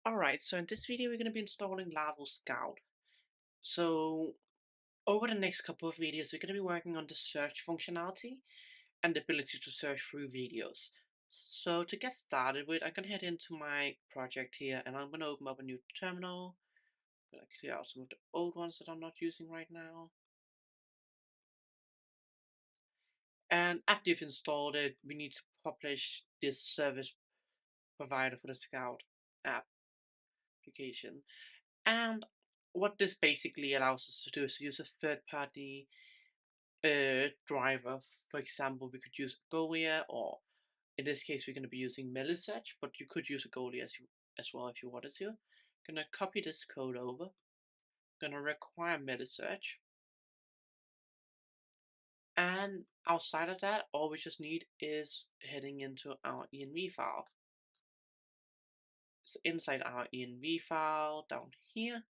Alright, so in this video we're going to be installing Laravel Scout. So over the next couple of videos we're going to be working on the search functionality and the ability to search through videos. So to get started with, I'm going to head into my project here and I'm going to open up a new terminal. I'm going to clear out some of the old ones that I'm not using right now. And after you've installed it, we need to publish this service provider for the Scout application. And what this basically allows us to do is use a third-party driver. For example, we could use Golia, or in this case, we're going to be using Meilisearch, but you could use a Golia as well if you wanted to. Gonna copy this code over. Gonna require Meilisearch, and outside of that, all we just need is heading into our env file. So inside our env file down here,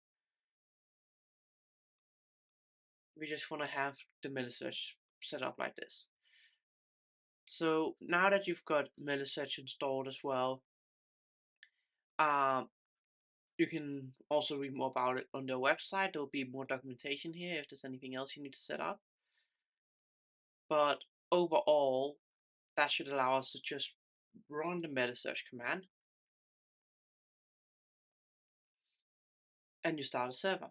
we just want to have the Meilisearch set up like this. So now that you've got Meilisearch installed as well, you can also read more about it on their website. There will be more documentation here if there's anything else you need to set up. But overall, that should allow us to just run the Meilisearch command and you start a server.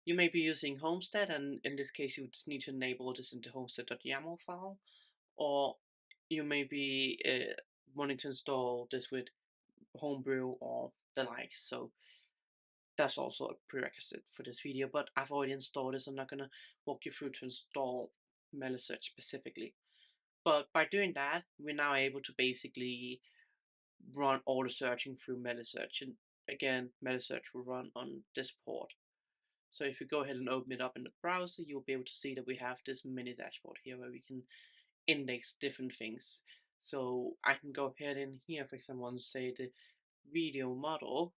You may be using Homestead, and in this case you just need to enable this in the homestead.yaml file, or you may be wanting to install this with Homebrew or the likes. So that's also a prerequisite for this video, but I've already installed this. I'm not going to walk you through to install Meilisearch specifically. But by doing that, we're now able to basically run all the searching through Meilisearch. And again, Meilisearch will run on this port. So if you go ahead and open it up in the browser, you'll be able to see that we have this mini dashboard here where we can index different things. So I can go ahead in here, for example, and say the video model.